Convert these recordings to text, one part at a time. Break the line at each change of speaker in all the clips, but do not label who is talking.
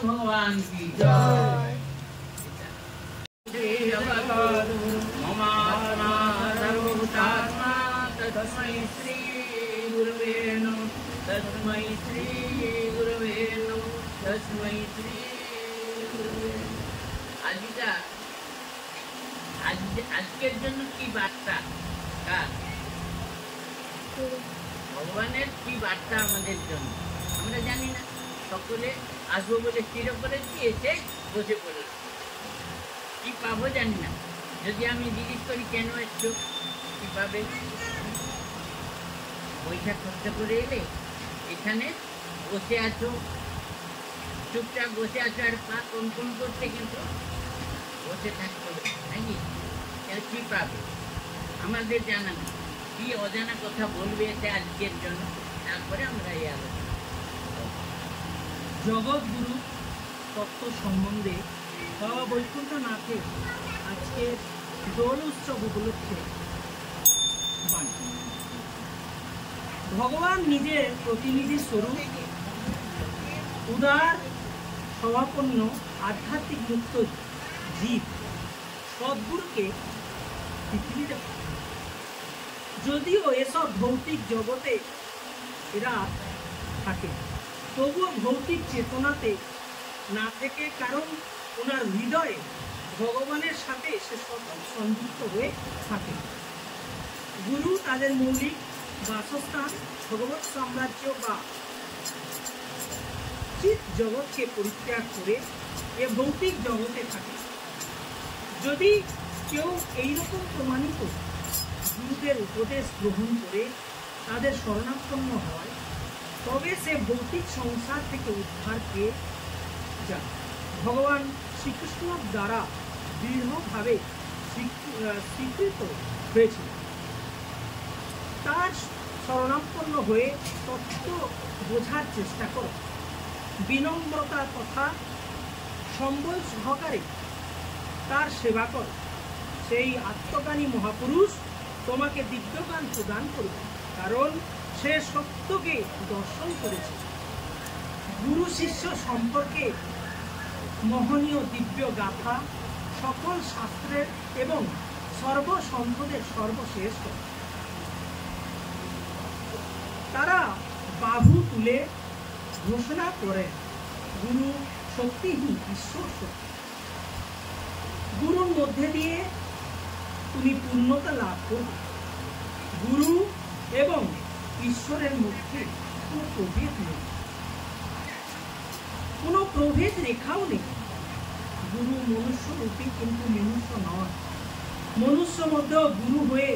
भगवान की जय। ममात्मा सर्वभूतात्मा तस्मै श्री गुरवे नमः। तस्मै श्री गुरवे नमः। तस्मै श्री गुरवे नमः। আজকের জন্য কি বার্তা, ভগবানের কি বার্তা আমাদের জন্য আমরা জানি না। সকলে আসবো বলে স্থির করেছি, এসে বসে পড়লাম, কি পাবো জানি না। যদি আমি জিজ্ঞেস করি কেন এসছো, কি পাবে? পয়সা খরচা করে এলে এখানে বসে আছো, চুপচাপ বসে আছো, আর পা কম্পন করতে কিন্তু বসে থাকতে হবে নাকি? কি পাবে আমাদের জানা না, কি অজানা কথা বলবে এতে আজকের জন্য। তারপরে আমরা এই আলোচনা
জগৎগুরু তত্ত্ব সম্বন্ধে বাবা বৈকুণ্ঠনাথের আজকে দোল উৎসব উপলক্ষে বাণী। ভগবান নিজের প্রতিনিধি স্বরূপ উদার স্বভাবাপন্ন আধ্যাত্মিক মুক্ত জীব সদ্গুরুকে পৃথিবীতে, যদিও এসব ভৌতিক জগতে এরা থাকে, তবুও ভৌতিক চেতনাতে না থেকে, কারণ ওনার হৃদয়ে ভগবানের সাথে সে সংযুক্ত হয়ে থাকে। গুরু তাদের মৌলিক বাসস্থান ভগবৎ সাম্রাজ্য বা চিৎ জগৎকে পরিত্যাগ করে এ ভৌতিক জগতে থাকে। যদি কেউ এইরকম প্রমাণিত গুরুদের উপদেশ গ্রহণ করে তাদের শরণাপন্ন হয়, তবে সে ভৌতিক সংসার থেকে উদ্ধার পেয়ে যায়। ভগবান শ্রীকৃষ্ণ দ্বারা দৃঢ়ভাবে স্বীকৃত হয়েছিল। তার শরণাপন্ন হয়ে তত্ত্ব বোঝার চেষ্টা করো, বিনম্রতার কথা সম্বল সহকারে তার সেবা করো। সেই আত্মজ্ঞানী মহাপুরুষ তোমাকে দিব্যজ্ঞান প্রদান করবে, কারণ সে সত্যকে দর্শন করেছে। গুরু শিষ্য সম্পর্কে মহনীয় দিব্য গাথা সকল শাস্ত্রের এবং সর্বসম্পদের সর্বশ্রেষ্ঠ। তারা বাহু তুলে ঘোষণা করে, গুরু শক্তিহীন, ঈশ্বর শক্তি। গুরুর মধ্যে দিয়ে তুমি পূর্ণতা লাভ করবে। গুরু এবং ঈশ্বরের মধ্যে কোনো প্রভেদ নেই, কোনো প্রভেদ রেখাও নেই। গুরু মনুষ্য রূপী, কিন্তু মনুষ্য নয়। মনুষ্য মধ্যেও গুরু হয়ে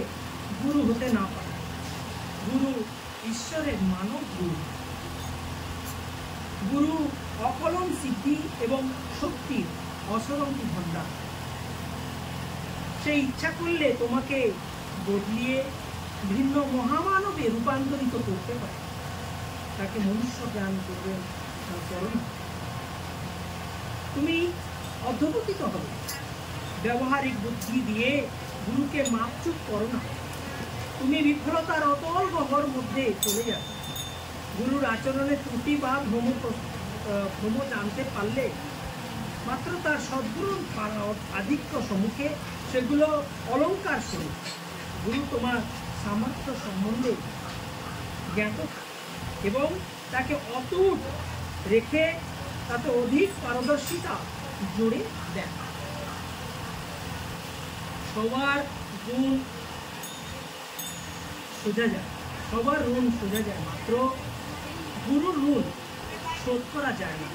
গুরু হতে না পারে। গুরু ঈশ্বরের মানব গুরু। গুরু অকলন সিদ্ধি এবং শক্তির অসরন্তি ভাণ্ডার। সে ইচ্ছা করলে তোমাকে বদলিয়ে ভিন্ন মহামানবে রূপান্তরিত করতে পারে। তাকে মনুষ্য জ্ঞান করবেন করো না, তুমি অধঃপতিত হবে। ব্যবহারিক বুদ্ধি দিয়ে গুরুকে মাপচুপ করো না, তুমি বিফলতার অতল গহ্বর মধ্যে চলে যাবে। গুরুর আচরণে ত্রুটি বা ভ্রম জানতে পারলে মাত্র তার সদ্গুরুর আধিক্য সম্মুখে সেগুলো অলঙ্কার স্বরূপ। গুরু তোমার সামর্থ্য সম্বন্ধে জ্ঞাত এবং তাকে অটুট রেখে তাতে অধিক পারদর্শিতা জুড়ে দেন। সবার গুণ সোজা যায়, সবার ঋণ সোজা যায়, মাত্র গুরুর ঋণ শোধ করা যায় না।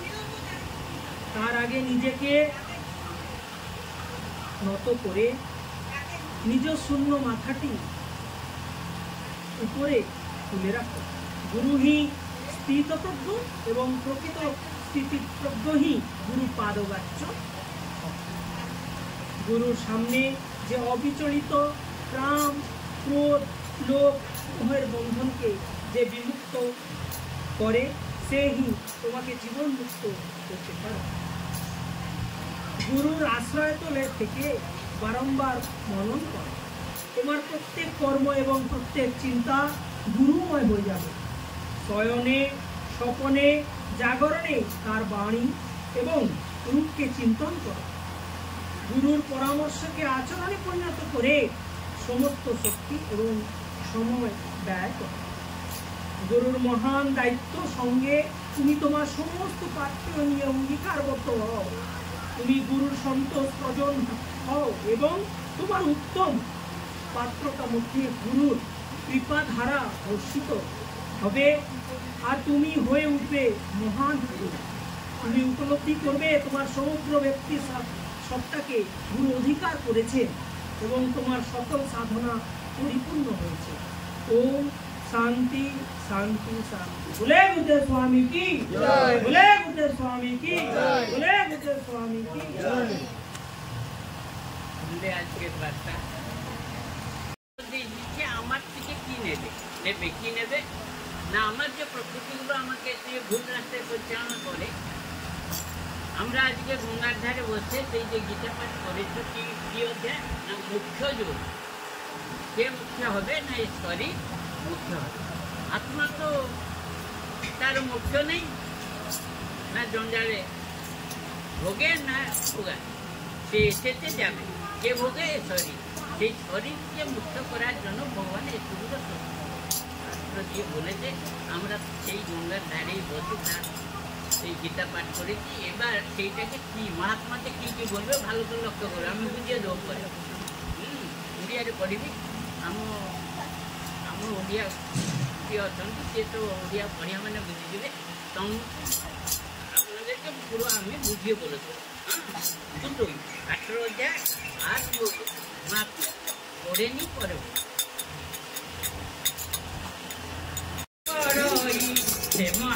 তার আগে নিজেকে নত করে নিজ শূন্য মাথাটি উপরে তুলে রাখো। গুরুহি স্থিতজ্ঞ এবং প্রকৃত স্থিতিপ্রজ্ঞহি গুরু পাদবাচ্য। গুরুর সামনে যে অবিচলিত কাম, ক্রোধ, লোভ উভয়ের বন্ধনকে যে বিমুক্ত করে, সেই তোমাকে জীবন মুক্ত করতে পারে। গুরুর আশ্রয়তলে থেকে বারংবার মনন করে, তোমার প্রত্যেক কর্ম এবং প্রত্যেক চিন্তা গুরুময় হয়ে যাবে। শয়নে, স্বপনে, জাগরণে তার বাণী এবং রূপকে চিন্তন করো। গুরুর পরামর্শকে আচরণে পরিণত করে সমস্ত শক্তি এবং সময় ব্যয় করো। গুরুর মহান দায়িত্ব সঙ্গে তুমি তোমার সমস্ত পাঠ্য নিয়ে অঙ্গীকারবদ্ধ হও। তুমি গুরুর সন্তোষ প্রজন হও এবং তোমার উত্তম পাত্রতা মধ্যে গুরুর কৃপা ধারা বর্ষিত হবে আর তুমি হয়ে উঠবে মহান গুরু। তুমি উপলব্ধি করবে তোমার সমগ্র ব্যক্তি সত্তাকে গুরু অধিকার করেছে এবং তোমার সকল সাধনা পরিপূর্ণ হয়েছে। ওম शांति शांति शांति। बोले बुद्धे स्वामी की जय। बोले बुद्धे स्वामी की जय। बोले बुद्धे स्वामी की जय।
আজকে বার্তা দিচ্ছে আমার থেকে কি নেবে নেবে কি নেবে না, আমার যে প্রকৃতিগুলো আমাকে যে ভুল রাস্তায় পরিচালনা করে। আমরা আজকে গঙ্গার ধারে বসে সেই যে গীতা পাঠ করেছি কি অধ্যায় না মুখ্য যোগ, কে মুখ্য হবে না এই শরীর মুখ্য হবে। আত্মা তো তার মুখ্য নেই, না জঞ্জালে ভোগে না ভোগায়, সে এসেতে যাবে। কে ভোগে শরীর, সেই শরীরকে মুক্ত করার জন্য ভগবান এই সুন্দর শাস্ত্র দিয়ে বলেছে। আমরা সেই গঙ্গার ধারেই বসে তার সেই গীতা পাঠ করেছি। এবার সেইটাকে কি মহাত্মাতে কি কি বলবে ভালো করে লক্ষ্য করবে, আমি বুঝিয়ে দেবো করে। ଓଡ଼ିଆରେ ପଢ଼ିବି। ଆମ ଓଡ଼ିଆ କିଏ ଅଛନ୍ତି ସିଏ ତ ଓଡ଼ିଆ ପଢ଼ିଆ ମାନେ ବୁଝିଯିବେ। আপনাদেরকে পুরো আমি বুঝিয়ে বলেছি। দুটোই 18,000 আর মাত্র পড়েনি পরে সেমা